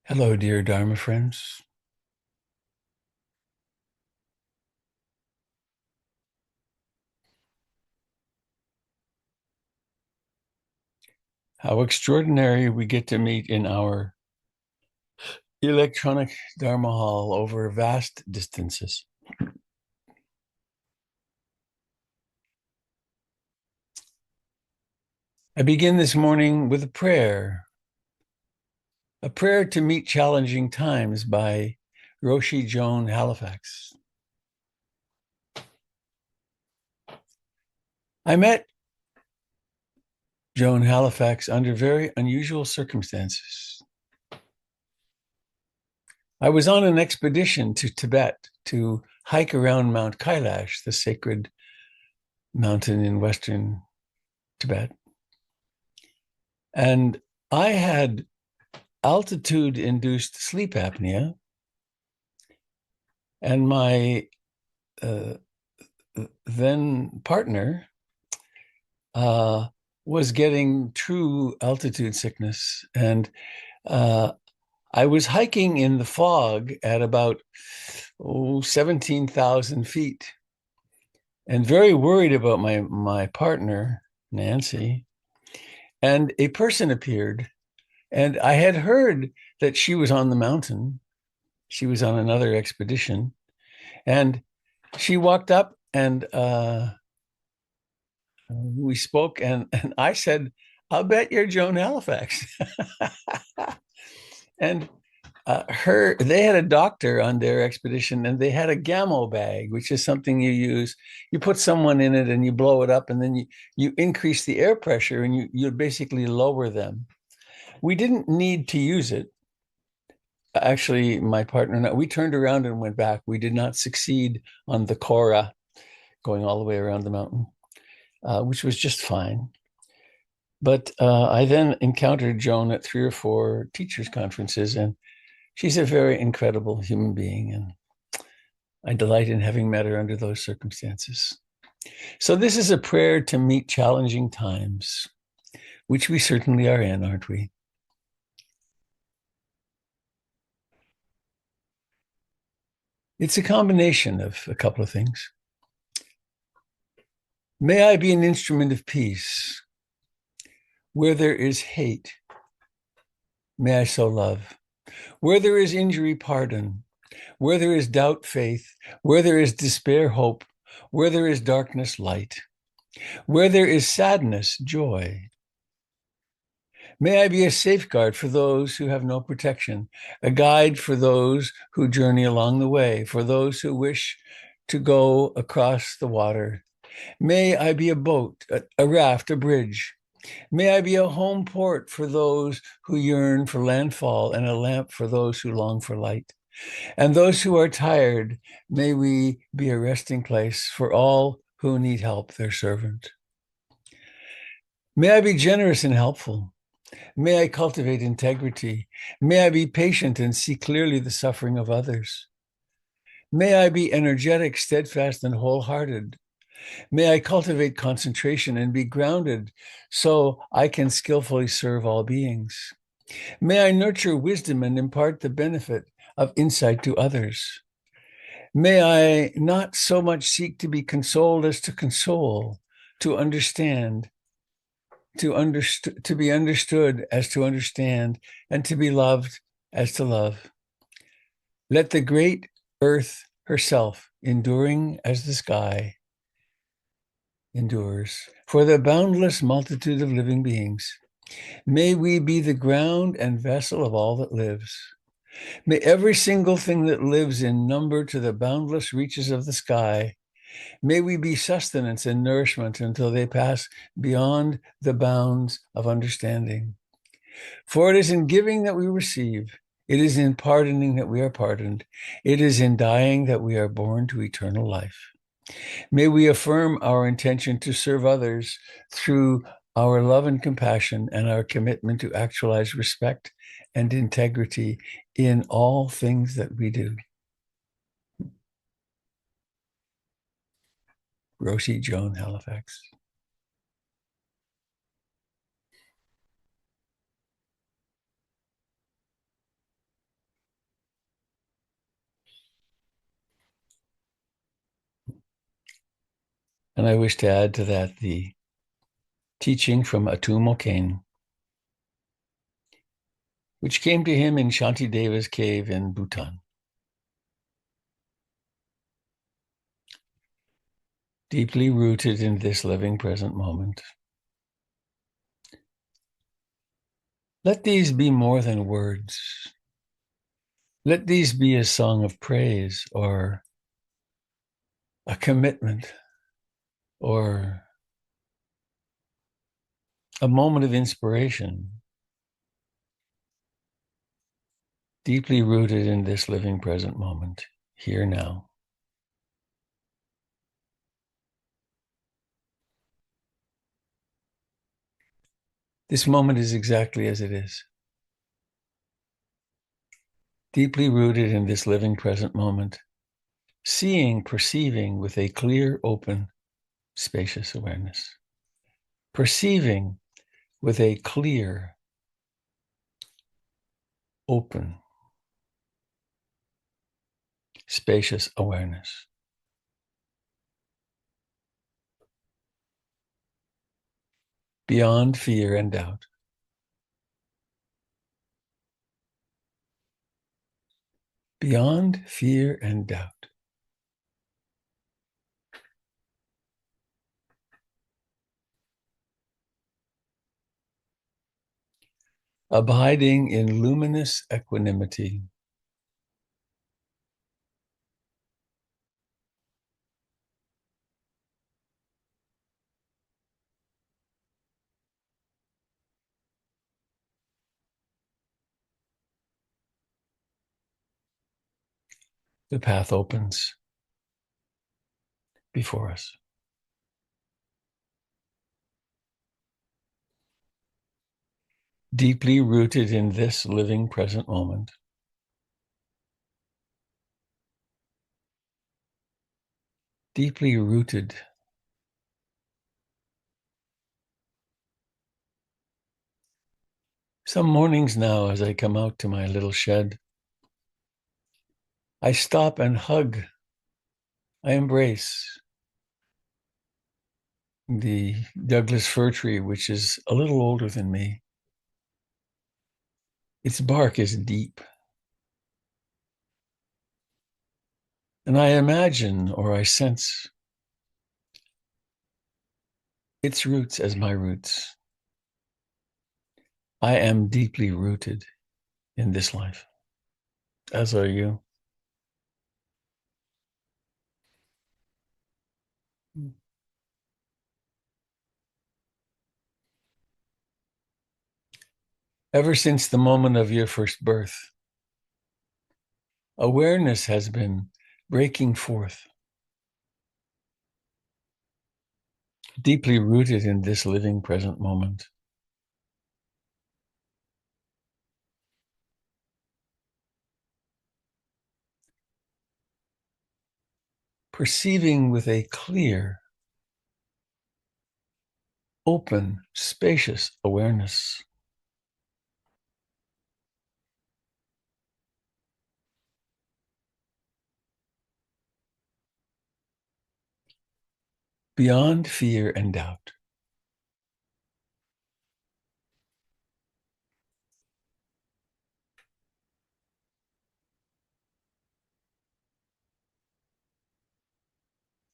Hello, dear Dharma friends. How extraordinary we get to meet in our electronic Dharma hall over vast distances. I begin this morning with a prayer to meet challenging times by Roshi Joan Halifax. I met Joan Halifax under very unusual circumstances. I was on an expedition to Tibet to hike around Mount Kailash, the sacred mountain in western Tibet. And I had altitude-induced sleep apnea, and my uh, then partner was getting true altitude sickness. And I was hiking in the fog at about 17,000 feet and very worried about my partner, Nancy. And a person appeared, and I had heard that she was on the mountain. She was on another expedition. And she walked up and we spoke, and I said, I'll bet you're Joan Halifax. And they had a doctor on their expedition, and they had a gamo bag, which is something you use. You put someone in it and you blow it up, and then you increase the air pressure, and you basically lower them. We didn't need to use it. Actually, my partner and I, we turned around and went back. We did not succeed on the Kora, going all the way around the mountain, which was just fine. But I then encountered Joan at 3 or 4 teachers' conferences, and she's a very incredible human being. And I delight in having met her under those circumstances. So this is a prayer to meet challenging times, which we certainly are in, aren't we? It's a combination of a couple of things. May I be an instrument of peace. Where there is hate, may I sow love. Where there is injury, pardon. Where there is doubt, faith. Where there is despair, hope. Where there is darkness, light. Where there is sadness, joy. May I be a safeguard for those who have no protection, a guide for those who journey along the way, for those who wish to go across the water. May I be a boat, a raft, a bridge. May I be a home port for those who yearn for landfall, and a lamp for those who long for light. And those who are tired, may we be a resting place for all who need help, their servant. May I be generous and helpful. May I cultivate integrity. May I be patient and see clearly the suffering of others. May I be energetic, steadfast, and wholehearted. May I cultivate concentration and be grounded so I can skillfully serve all beings. May I nurture wisdom and impart the benefit of insight to others. May I not so much seek to be consoled as to console, to understand, to be understood as to understand, and to be loved as to love. Let the great earth herself, enduring as the sky endures, for the boundless multitude of living beings. May we be the ground and vessel of all that lives. May every single thing that lives in number to the boundless reaches of the sky. May we be sustenance and nourishment until they pass beyond the bounds of understanding. For it is in giving that we receive. It is in pardoning that we are pardoned. It is in dying that we are born to eternal life. May we affirm our intention to serve others through our love and compassion and our commitment to actualize respect and integrity in all things that we do. Roshi Joan Halifax. And I wish to add to that the teaching from Atum Kane, which came to him in Shantideva's cave in Bhutan. Deeply rooted in this living present moment. Let these be more than words. Let these be a song of praise or a commitment or a moment of inspiration. Deeply rooted in this living present moment, here now. This moment is exactly as it is. Deeply rooted in this living present moment, seeing, perceiving with a clear, open, spacious awareness. Perceiving with a clear, open, spacious awareness. Beyond fear and doubt. Beyond fear and doubt. Abiding in luminous equanimity. The path opens before us. Deeply rooted in this living present moment. Deeply rooted. Some mornings now, as I come out to my little shed, I stop and hug. I embrace the Douglas fir tree, which is a little older than me. Its bark is deep. And I imagine or I sense its roots as my roots. I am deeply rooted in this life, as are you. Ever since the moment of your first birth, awareness has been breaking forth, deeply rooted in this living present moment. Perceiving with a clear, open, spacious awareness. Beyond fear and doubt.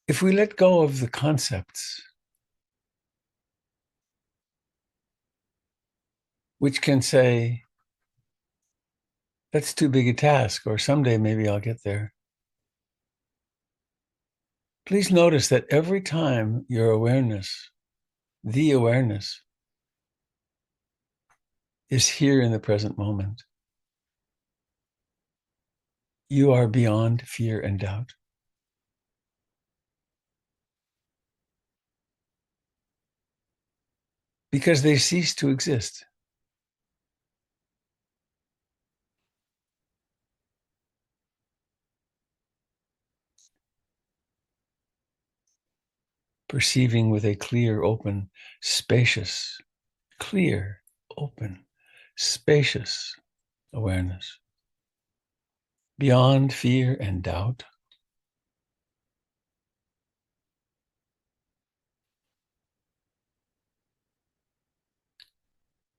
If we let go of the concepts, which can say, that's too big a task, or someday maybe I'll get there. Please notice that every time your awareness, the awareness, is here in the present moment, you are beyond fear and doubt. Because they cease to exist. Perceiving with a clear, open, spacious, clear, open, spacious awareness. Beyond fear and doubt.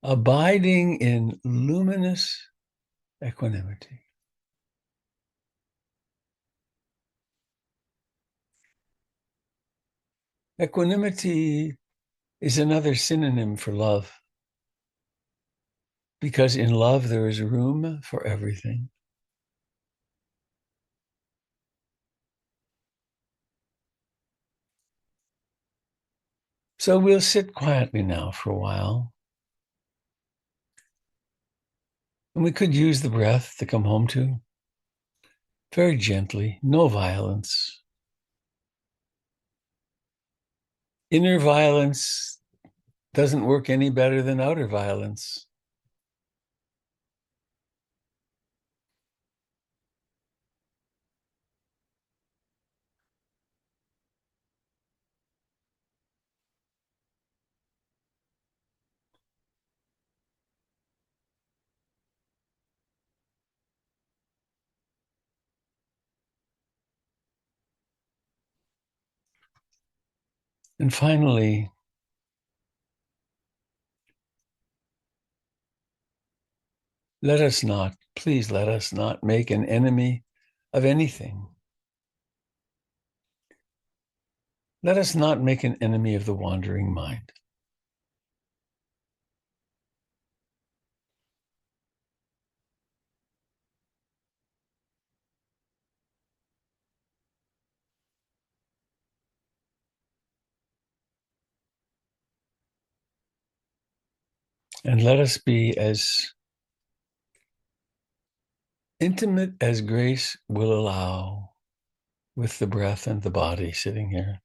abiding in luminous equanimity. Equanimity is another synonym for love, because in love there is room for everything. So we'll sit quietly now for a while. And we could use the breath to come home to, very gently, no violence. Inner violence doesn't work any better than outer violence. And finally, please let us not make an enemy of anything. Let us not make an enemy of the wandering mind. And let us be as intimate as grace will allow with the breath and the body sitting here.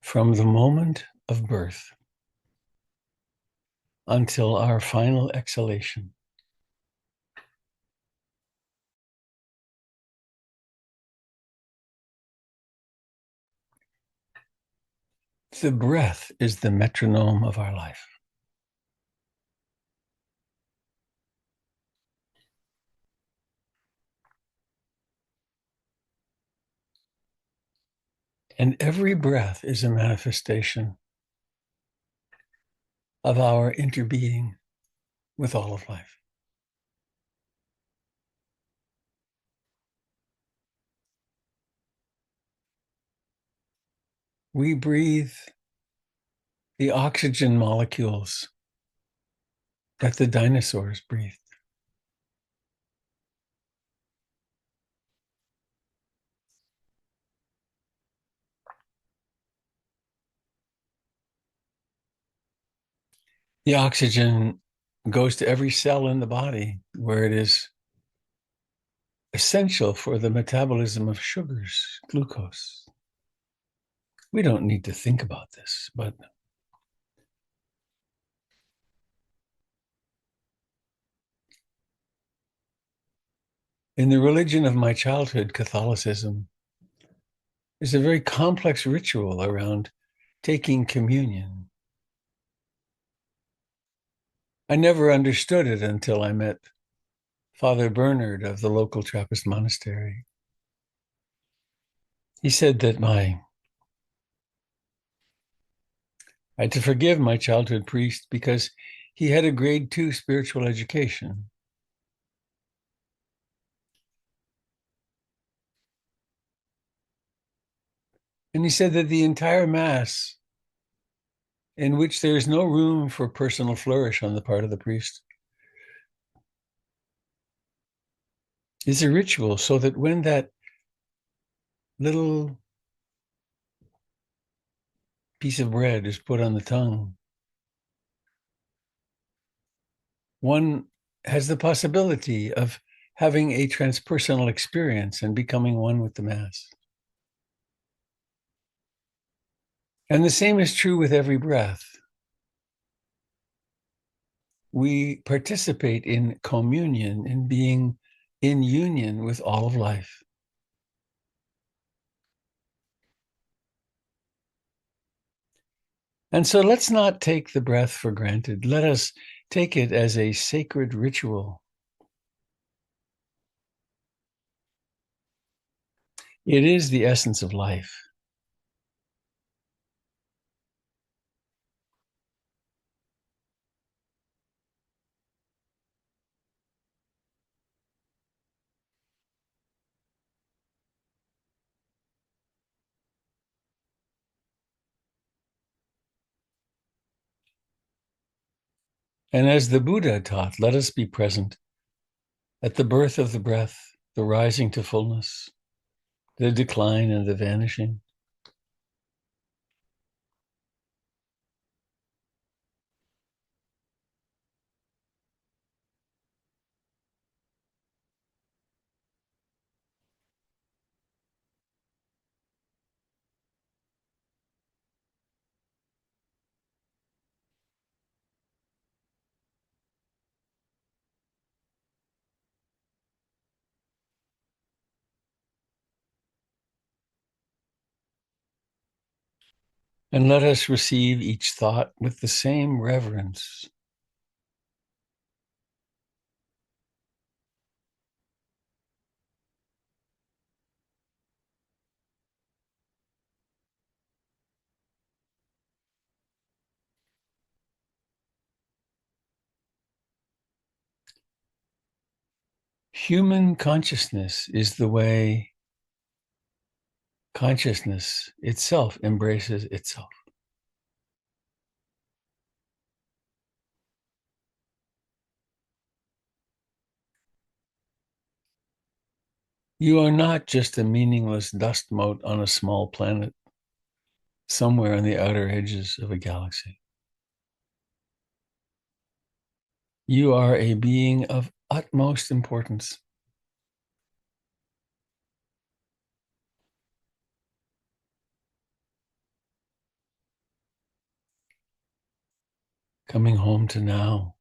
from the moment of birth until our final exhalation. The breath is the metronome of our life. And every breath is a manifestation of our interbeing with all of life. We breathe the oxygen molecules that the dinosaurs breathed. The oxygen goes to every cell in the body where it is essential for the metabolism of sugars, glucose. We don't need to think about this, but in the religion of my childhood, Catholicism, there's a very complex ritual around taking communion. I never understood it until I met Father Bernard of the local Trappist monastery. He said that I had to forgive my childhood priest because he had a grade 2 spiritual education. And he said that the entire Mass, in which there is no room for personal flourish on the part of the priest, is a ritual so that when that little piece of bread is put on the tongue, one has the possibility of having a transpersonal experience and becoming one with the Mass. And the same is true with every breath. We participate in communion, in being in union with all of life. And so let's not take the breath for granted. Let us take it as a sacred ritual. It is the essence of life. And as the Buddha taught, let us be present at the birth of the breath, the rising to fullness, the decline and the vanishing. And let us receive each thought with the same reverence. Human consciousness is the way consciousness itself embraces itself. You are not just a meaningless dust mote on a small planet somewhere on the outer edges of a galaxy. You are a being of utmost importance. coming home to now.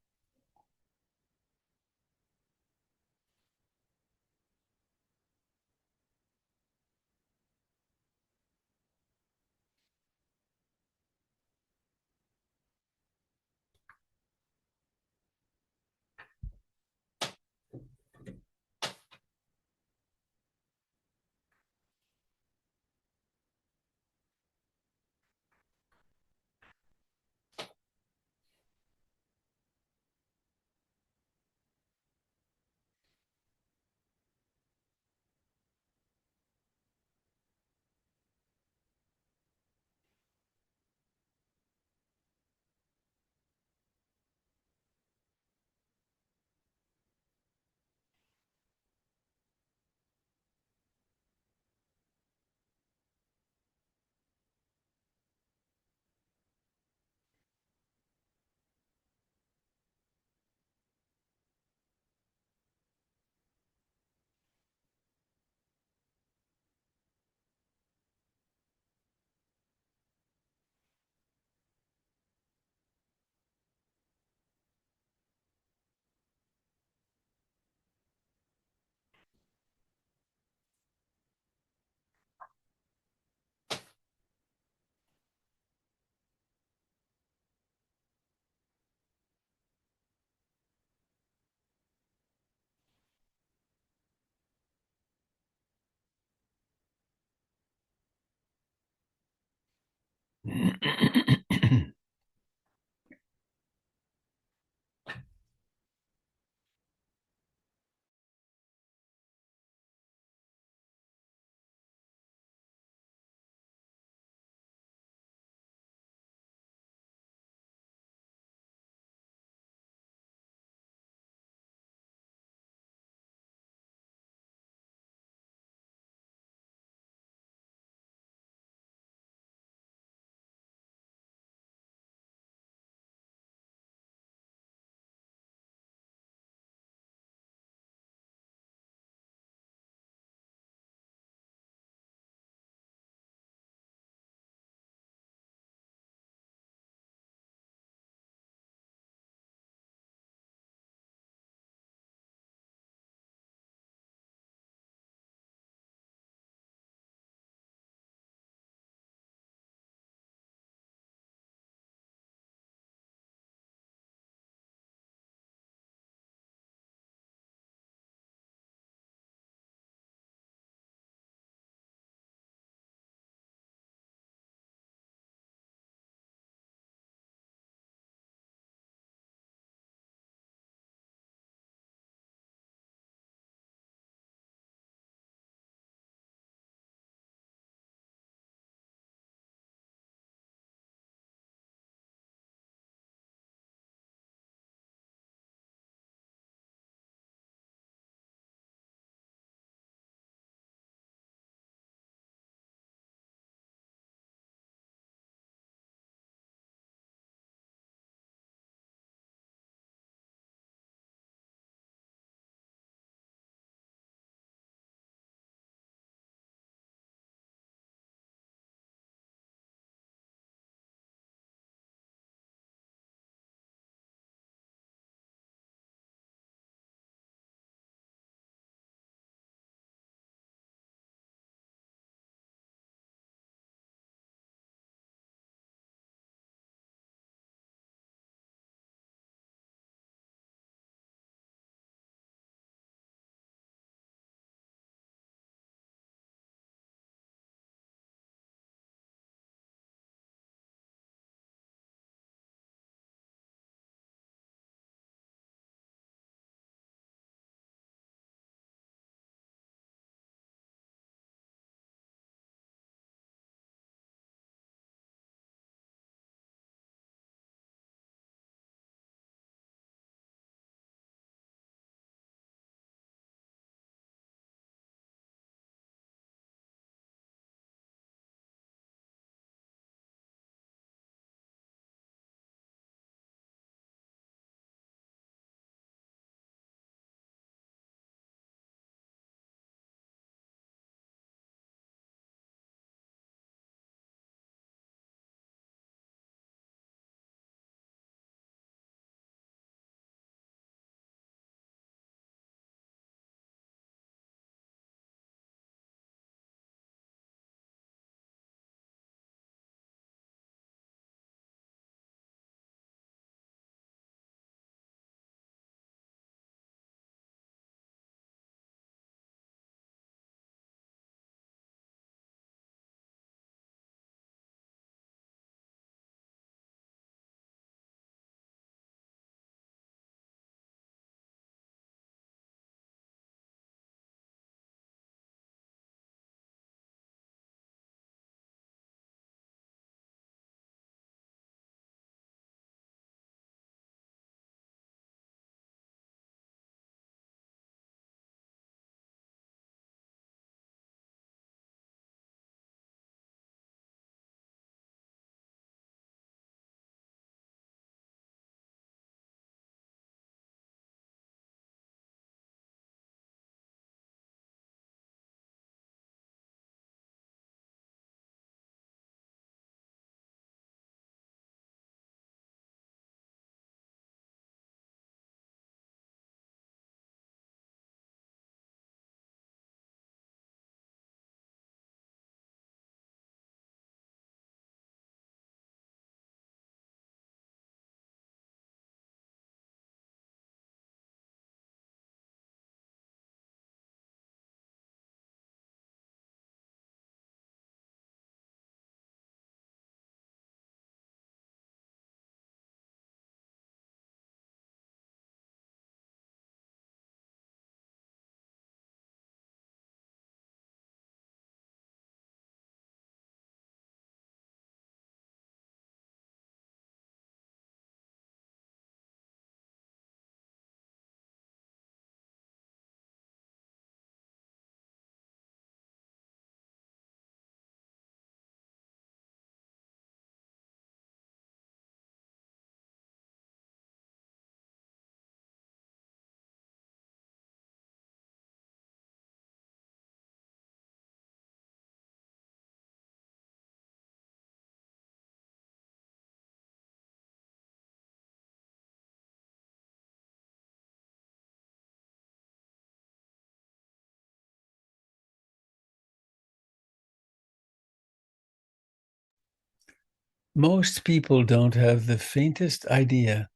Most people don't have the faintest idea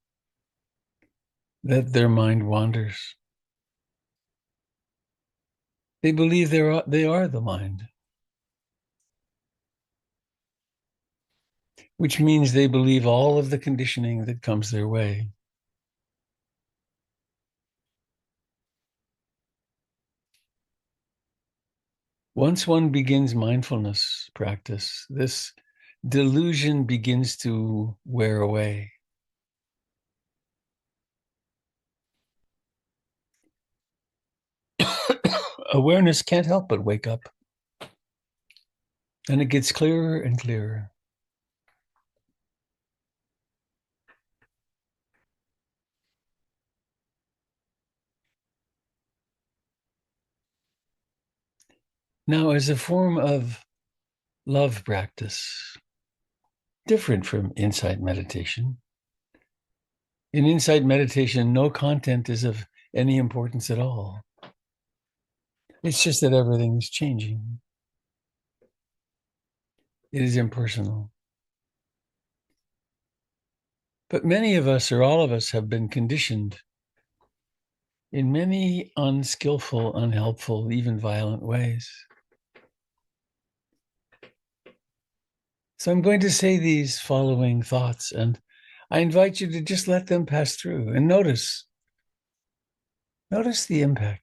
that their mind wanders. They believe they are the mind, which means they believe all of the conditioning that comes their way. Once one begins mindfulness practice, this delusion begins to wear away. Awareness can't help but wake up, and it gets clearer and clearer. Now, as a form of love practice, different from insight meditation, in insight meditation, no content is of any importance at all. It's just that everything is changing. It is impersonal. But many of us, or all of us, have been conditioned in many unskillful, unhelpful, even violent ways. So I'm going to say these following thoughts, and I invite you to just let them pass through and notice the impact.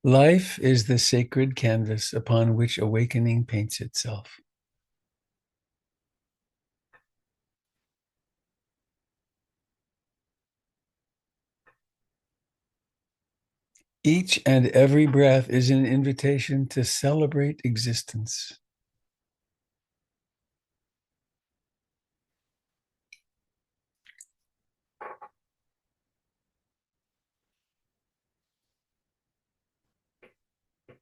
Life is the sacred canvas upon which awakening paints itself. Each and every breath is an invitation to celebrate existence.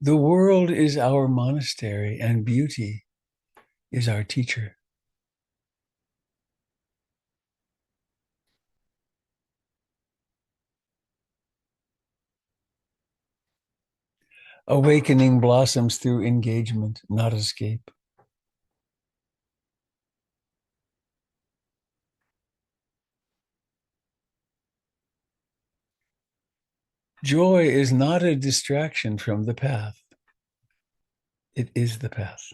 The world is our monastery, and beauty is our teacher. Awakening blossoms through engagement, not escape. Joy is not a distraction from the path. It is the path.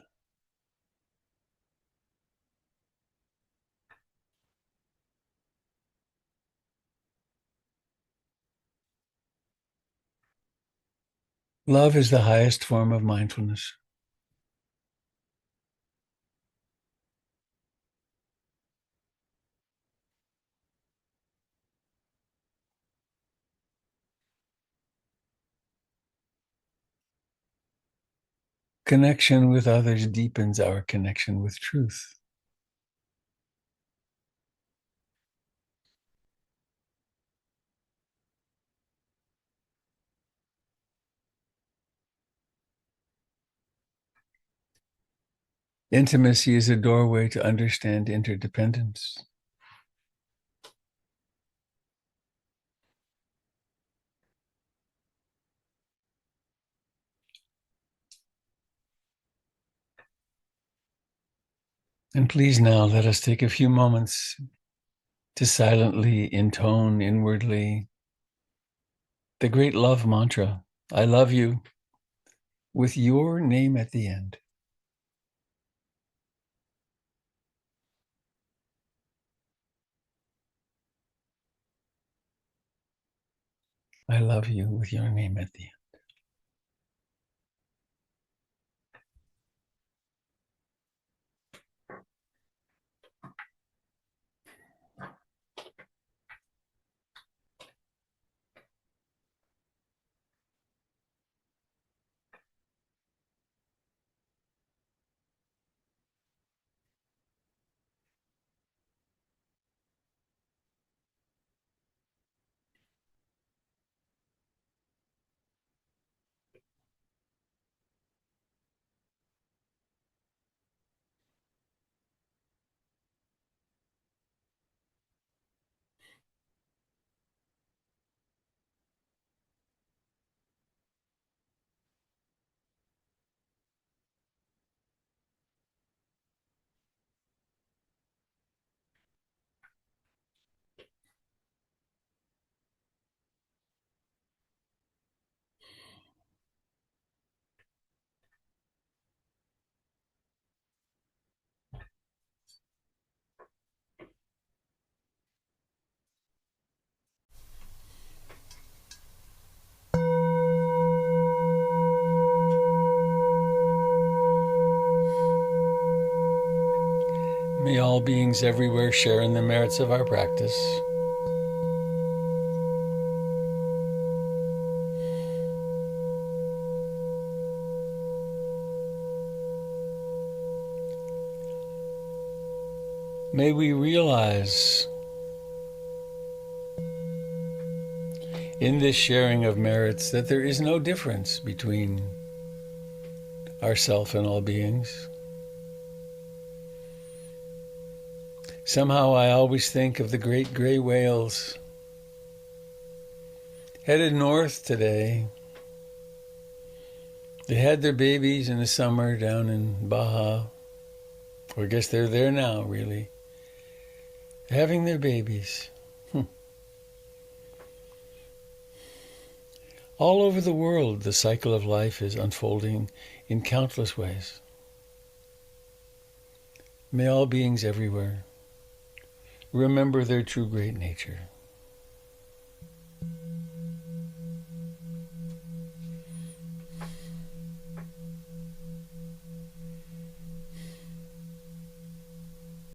Love is the highest form of mindfulness. Connection with others deepens our connection with truth. Intimacy is a doorway to understand interdependence. And please now let us take a few moments to silently intone inwardly the great love mantra, I love you, with your name at the end. I love you with your name at the end. May all beings everywhere share in the merits of our practice. May we realize in this sharing of merits that there is no difference between ourself and all beings. Somehow I always think of the great gray whales headed north today. They had their babies in the summer down in Baja. Or I guess they're there now, really. Having their babies. All over the world, the cycle of life is unfolding in countless ways. May all beings everywhere remember their true great nature.